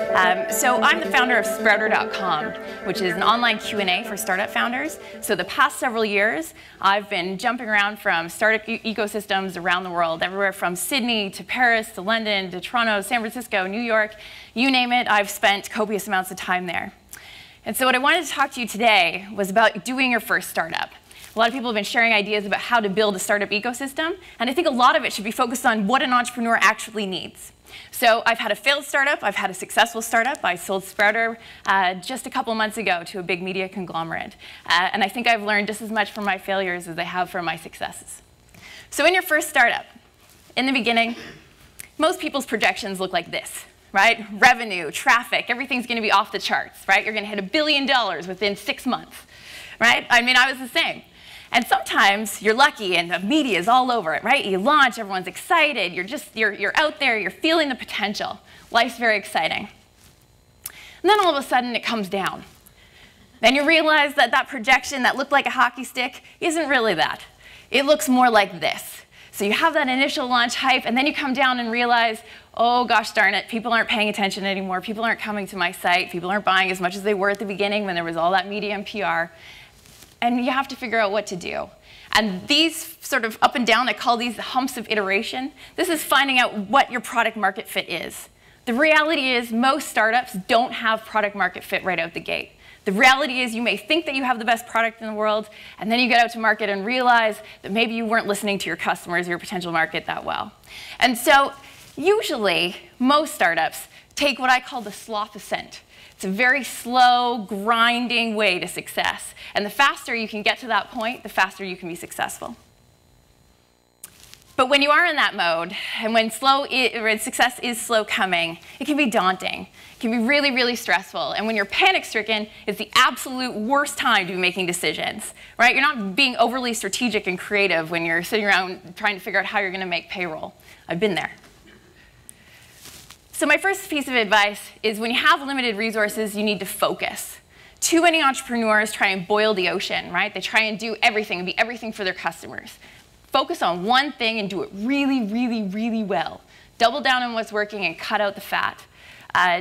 So I'm the founder of Sprouter.com, which is an online Q&A for startup founders. So the past several years, I've been jumping around from startup ecosystems around the world, everywhere from Sydney to Paris to London to Toronto, San Francisco, New York, you name it, I've spent copious amounts of time there. And so what I wanted to talk to you today was about doing your first startup. A lot of people have been sharing ideas about how to build a startup ecosystem, and I think a lot of it should be focused on what an entrepreneur actually needs. So I've had a failed startup, I've had a successful startup. I sold Sprouter just a couple months ago to a big media conglomerate. And I think I've learned just as much from my failures as I have from my successes. So in your first startup, in the beginning, most people's projections look like this, right? Revenue, traffic, everything's going to be off the charts, right? You're going to hit $1 billion within 6 months, right? I mean, I was the same. And sometimes you're lucky and the media is all over it, right? You launch, everyone's excited, you're out there, you're feeling the potential. Life's very exciting. And then all of a sudden it comes down. Then you realize that that projection that looked like a hockey stick isn't really that. It looks more like this. So you have that initial launch hype, and then you come down and realize, oh gosh darn it, people aren't paying attention anymore, people aren't coming to my site, people aren't buying as much as they were at the beginning when there was all that media and PR. And you have to figure out what to do. And these sort of up and down, I call these the humps of iteration. This is finding out what your product market fit is. The reality is most startups don't have product market fit right out the gate. The reality is you may think that you have the best product in the world, and then you get out to market and realize that maybe you weren't listening to your customers or your potential market that well. And so usually most startups take what I call the sloth ascent. It's a very slow, grinding way to success. And the faster you can get to that point, the faster you can be successful. But when you are in that mode, and when success is slow coming, it can be daunting. It can be really, really stressful. And when you're panic-stricken, it's the absolute worst time to be making decisions, right? You're not being overly strategic and creative when you're sitting around trying to figure out how you're going to make payroll. I've been there. So my first piece of advice is when you have limited resources, you need to focus. Too many entrepreneurs try and boil the ocean, right? They try and do everything and be everything for their customers. Focus on one thing and do it really, really, really well. Double down on what's working and cut out the fat.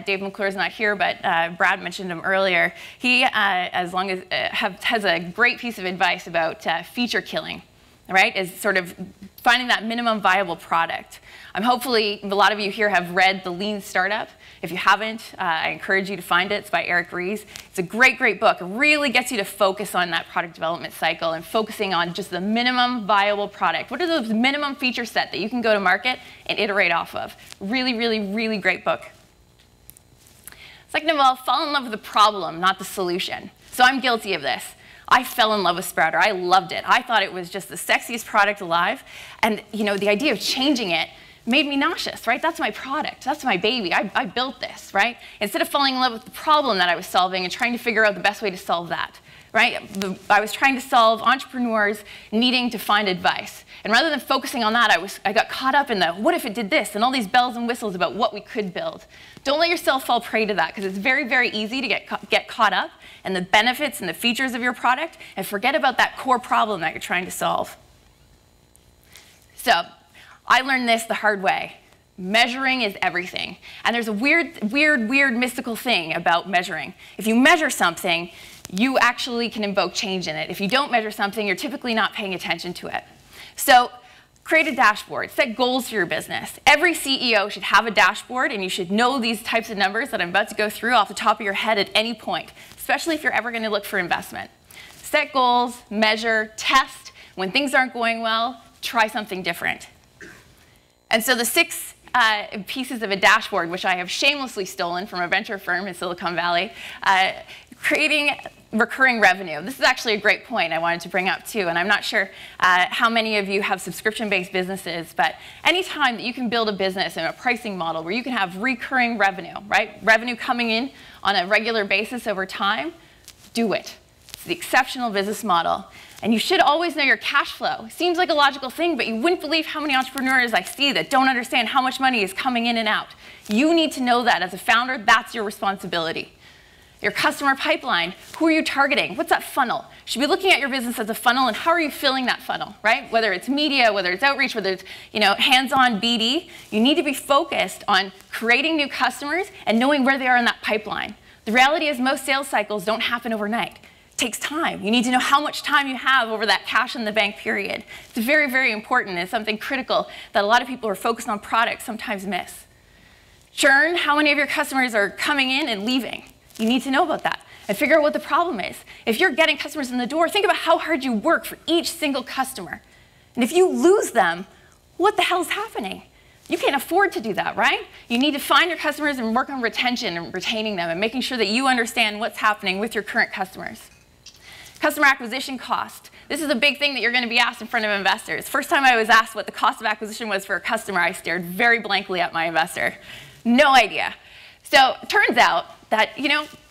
Dave McClure's not here, but Brad mentioned him earlier. He, has a great piece of advice about feature killing, right? Is sort of finding that minimum viable product. Hopefully, a lot of you here have read The Lean Startup. If you haven't, I encourage you to find it. It's by Eric Ries. It's a great, great book. It really gets you to focus on that product development cycle and focusing on just the minimum viable product. What are those minimum feature set that you can go to market and iterate off of? Really, really, really great book. Second of all, fall in love with the problem, not the solution. So I'm guilty of this. I fell in love with Sprouter. I loved it. I thought it was just the sexiest product alive. And the idea of changing it made me nauseous, right? That's my product. That's my baby. I built this, right? Instead of falling in love with the problem that I was solving and trying to figure out the best way to solve that, right? I was trying to solve entrepreneurs needing to find advice. And rather than focusing on that, I got caught up in the what if it did this and all these bells and whistles about what we could build. Don't let yourself fall prey to that, because it's very, very easy to get caught up in the benefits and the features of your product and forget about that core problem that you're trying to solve. So I learned this the hard way. Measuring is everything. And there's a weird, mystical thing about measuring. If you measure something, you actually can invoke change in it. If you don't measure something, you're typically not paying attention to it. So create a dashboard. Set goals for your business. Every CEO should have a dashboard, and you should know these types of numbers that I'm about to go through off the top of your head at any point, especially if you're ever going to look for investment. Set goals, measure, test. When things aren't going well, try something different. And so the 6 pieces of a dashboard, which I have shamelessly stolen from a venture firm in Silicon Valley, creating recurring revenue. This is actually a great point I wanted to bring up too, and I'm not sure how many of you have subscription-based businesses, but anytime that you can build a business and a pricing model where you can have recurring revenue, right? Revenue coming in on a regular basis over time, do it. It's the exceptional business model. And you should always know your cash flow. Seems like a logical thing, but you wouldn't believe how many entrepreneurs I see that don't understand how much money is coming in and out. You need to know that as a founder. That's your responsibility. Your customer pipeline, who are you targeting? What's that funnel? should be looking at your business as a funnel and how are you filling that funnel, right? Whether it's media, whether it's outreach, whether it's hands-on BD, you need to be focused on creating new customers and knowing where they are in that pipeline. The reality is most sales cycles don't happen overnight. It takes time. You need to know how much time you have over that cash in the bank period. It's very, very important. It's something critical that a lot of people who are focused on products sometimes miss. Churn, how many of your customers are coming in and leaving? You need to know about that and figure out what the problem is. If you're getting customers in the door, think about how hard you work for each single customer. And if you lose them, what the hell's happening? You can't afford to do that, right? You need to find your customers and work on retention and retaining them and making sure that you understand what's happening with your current customers. Customer acquisition cost. This is a big thing that you're going to be asked in front of investors. First time I was asked what the cost of acquisition was for a customer, I stared very blankly at my investor. No idea. So it turns out that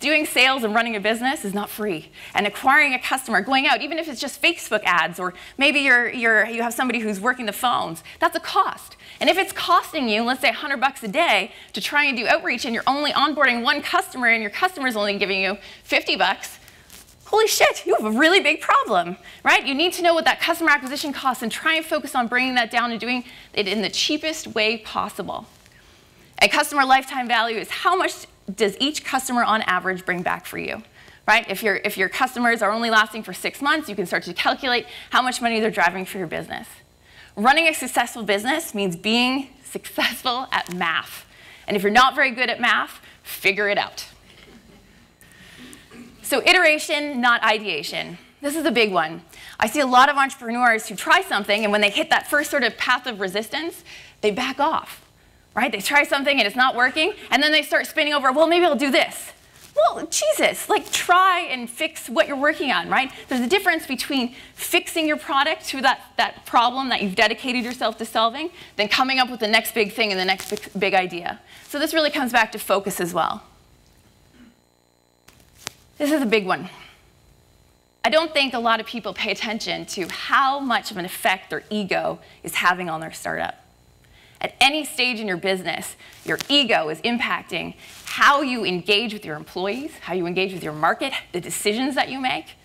doing sales and running a business is not free. And acquiring a customer, going out, even if it's just Facebook ads, or maybe you have somebody who's working the phones, that's a cost. And if it's costing you, let's say $100 a day to try and do outreach, and you're only onboarding one customer, and your customer's only giving you $50, holy shit, you have a really big problem, right? You need to know what that customer acquisition costs and try and focus on bringing that down and doing it in the cheapest way possible. And customer lifetime value is how much does each customer on average bring back for you, right? If your customers are only lasting for 6 months, you can start to calculate how much money they're driving for your business. Running a successful business means being successful at math. And if you're not very good at math, figure it out. So iteration, not ideation. This is a big one. I see a lot of entrepreneurs who try something, and when they hit that first sort of path of resistance, they back off. Right? They try something and it's not working, and then they start spinning over, well, maybe I'll do this. Well, Jesus, try and fix what you're working on, right? There's a difference between fixing your product to that problem that you've dedicated yourself to solving, than coming up with the next big thing and the next big idea. So this really comes back to focus as well. This is a big one. I don't think a lot of people pay attention to how much of an effect their ego is having on their startup. At any stage in your business, your ego is impacting how you engage with your employees, how you engage with your market, the decisions that you make.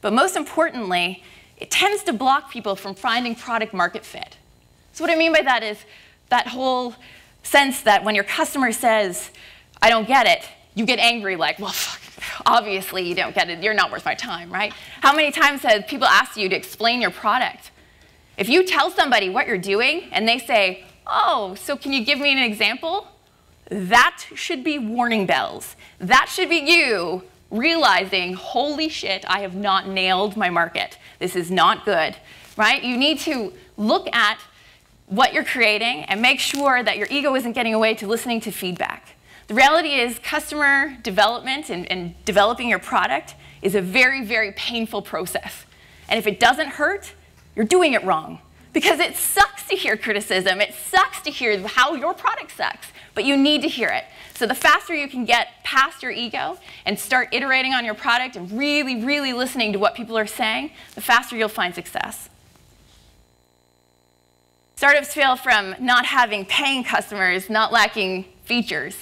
But most importantly, it tends to block people from finding product market fit. So what I mean by that is that whole sense that when your customer says, I don't get it, you get angry like, well, fuck, obviously you don't get it, you're not worth my time, right? How many times have people asked you to explain your product? If you tell somebody what you're doing and they say, oh, so can you give me an example? That should be warning bells. That should be you realizing, holy shit, I have not nailed my market. This is not good, right? You need to look at what you're creating and make sure that your ego isn't getting away to listening to feedback. The reality is customer development and developing your product is a very, very painful process. And if it doesn't hurt, you're doing it wrong. Because it sucks to hear criticism. It sucks to hear how your product sucks. But you need to hear it. So the faster you can get past your ego and start iterating on your product and really, really listening to what people are saying, the faster you'll find success. Startups fail from not having paying customers, not lacking features.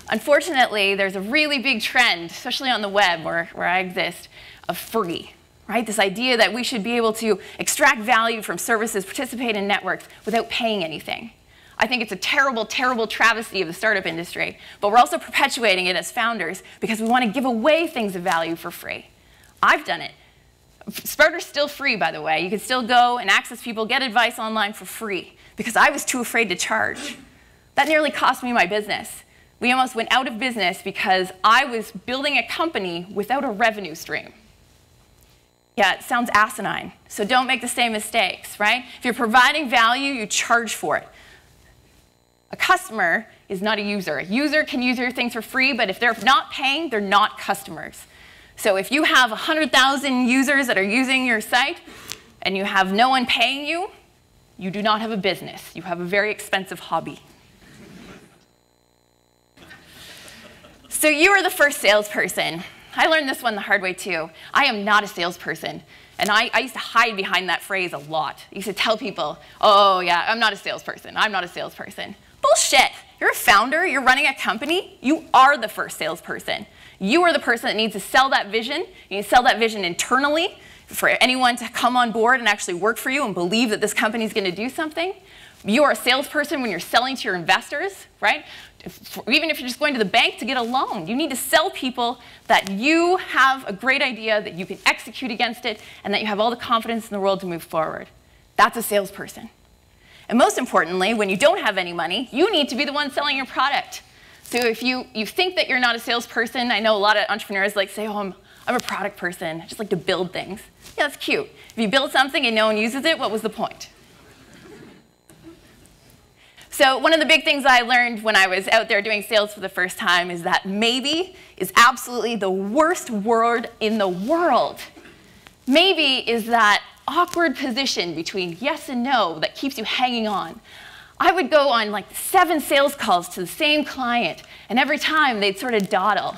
Unfortunately, there's a really big trend, especially on the web where I exist, of free. Right? This idea that we should be able to extract value from services, participate in networks without paying anything. I think it's a terrible, terrible travesty of the startup industry, but we're also perpetuating it as founders because we want to give away things of value for free. I've done it. Sprouter's still free, by the way. You can still go and access people, get advice online for free because I was too afraid to charge. That nearly cost me my business. We almost went out of business because I was building a company without a revenue stream. Yeah, it sounds asinine, so don't make the same mistakes, right? If you're providing value, you charge for it. A customer is not a user. A user can use your things for free, but if they're not paying, they're not customers. So if you have 100,000 users that are using your site and you have no one paying you, you do not have a business. You have a very expensive hobby. So you are the first salesperson. I learned this one the hard way too. I am not a salesperson. And I used to hide behind that phrase a lot. I used to tell people, oh yeah, I'm not a salesperson. I'm not a salesperson. Bullshit. You're a founder. You're running a company. You are the first salesperson. You are the person that needs to sell that vision. You need to sell that vision internally for anyone to come on board and actually work for you and believe that this company is going to do something. You are a salesperson when you're selling to your investors, right? Even if you're just going to the bank to get a loan, you need to sell people that you have a great idea, that you can execute against it, and that you have all the confidence in the world to move forward. That's a salesperson. And most importantly, when you don't have any money, you need to be the one selling your product. So if you think that you're not a salesperson, I know a lot of entrepreneurs like say, oh, I'm a product person. I just like to build things. Yeah, that's cute. If you build something and no one uses it, what was the point? So one of the big things I learned when I was out there doing sales for the first time is that maybe is absolutely the worst word in the world. Maybe is that awkward position between yes and no that keeps you hanging on. I would go on like 7 sales calls to the same client, and every time they'd sort of dawdle.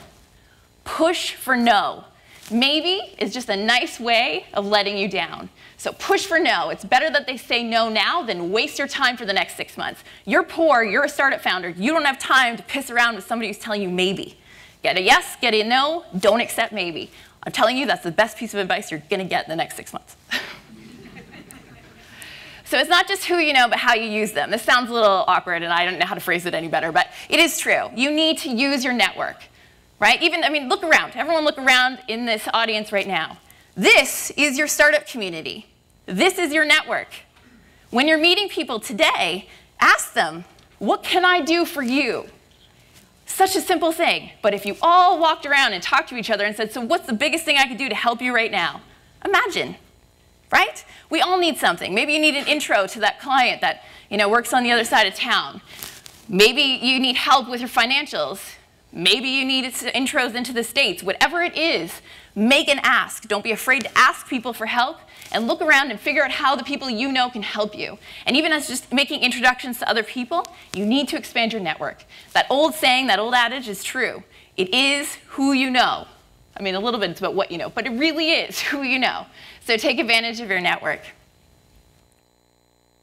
Push for no. Maybe is just a nice way of letting you down. So push for no. It's better that they say no now than waste your time for the next 6 months. You're poor, you're a startup founder, you don't have time to piss around with somebody who's telling you maybe. Get a yes, get a no, don't accept maybe. I'm telling you that's the best piece of advice you're gonna get in the next 6 months. So it's not just who you know, but how you use them. This sounds a little awkward, and I don't know how to phrase it any better, but it is true. You need to use your network, right? Even, I mean, look around. Everyone look around in this audience right now. This is your startup community. This is your network. When you're meeting people today, ask them, what can I do for you? Such a simple thing, but if you all walked around and talked to each other and said, so what's the biggest thing I could do to help you right now? Imagine. Right? We all need something. Maybe you need an intro to that client that works on the other side of town. Maybe you need help with your financials. Maybe you need intros into the States. Whatever it is, make an ask. Don't be afraid to ask people for help, and look around and figure out how the people you know can help you. And even as just making introductions to other people, you need to expand your network. That old saying, that old adage is true. It is who you know. I mean, a little bit it's about what you know, but it really is who you know. So take advantage of your network.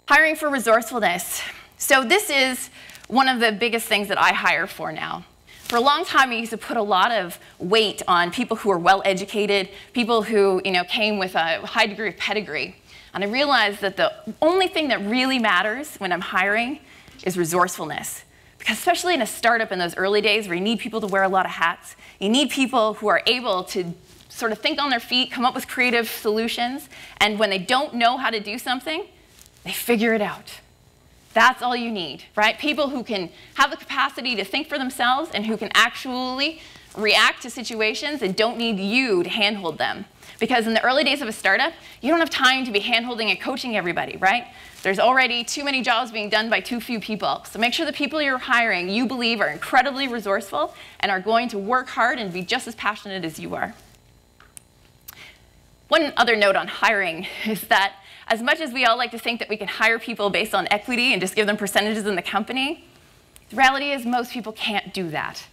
Hiring for resourcefulness. So this is one of the biggest things that I hire for now. For a long time, I used to put a lot of weight on people who are well-educated, people who came with a high degree of pedigree. And I realized that the only thing that really matters when I'm hiring is resourcefulness. Because especially in a startup in those early days where you need people to wear a lot of hats, you need people who are able to sort of think on their feet, come up with creative solutions, and when they don't know how to do something, they figure it out. That's all you need, right? People who can have the capacity to think for themselves and who can actually react to situations and don't need you to handhold them. Because in the early days of a startup, you don't have time to be handholding and coaching everybody, right? There's already too many jobs being done by too few people. So make sure the people you're hiring you believe are incredibly resourceful and are going to work hard and be just as passionate as you are. One other note on hiring is that as much as we all like to think that we can hire people based on equity and just give them percentages in the company, the reality is most people can't do that.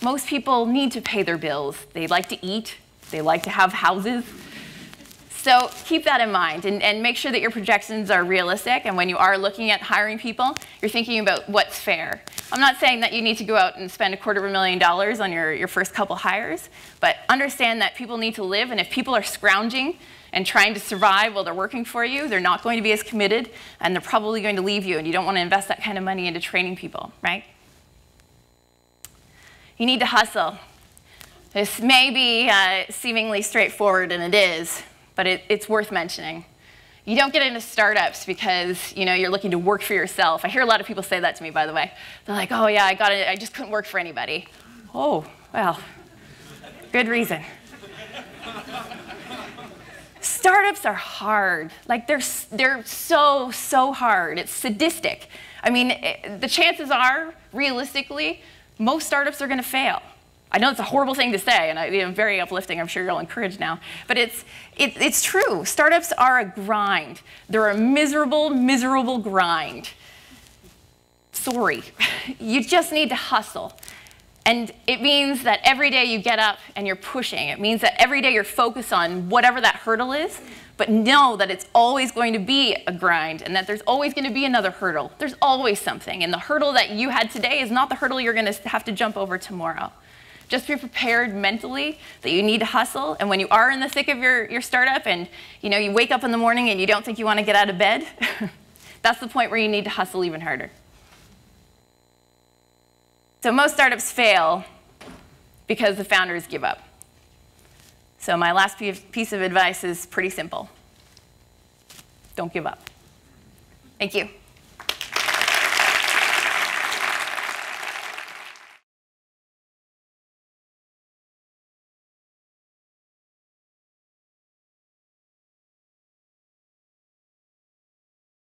Most people need to pay their bills. They like to eat. They like to have houses. So keep that in mind and make sure that your projections are realistic, and when you are looking at hiring people, you're thinking about what's fair. I'm not saying that you need to go out and spend $250,000 on your first couple hires, but understand that people need to live, and if people are scrounging and trying to survive while they're working for you, they're not going to be as committed, and they're probably going to leave you, and you don't want to invest that kind of money into training people, right? You need to hustle. This may be seemingly straightforward, and it is, but it's worth mentioning. You don't get into startups because you're looking to work for yourself. I hear a lot of people say that to me, by the way. They're like, oh yeah, I just couldn't work for anybody. Oh, well, good reason. Startups are hard. Like they're so hard. It's sadistic. I mean, the chances are, realistically, most startups are going to fail. I know it's a horrible thing to say, and very uplifting. I'm sure you're all encouraged now. But it's true. Startups are a grind. They're a miserable, miserable grind. Sorry. You just need to hustle. And it means that every day you get up and you're pushing. It means that every day you're focused on whatever that hurdle is, but know that it's always going to be a grind and that there's always going to be another hurdle. There's always something. And the hurdle that you had today is not the hurdle you're going to have to jump over tomorrow. Just be prepared mentally that you need to hustle. And when you are in the thick of your startup and you wake up in the morning and you don't think you want to get out of bed, that's the point where you need to hustle even harder. So most startups fail because the founders give up. So my last piece of advice is pretty simple. Don't give up. Thank you.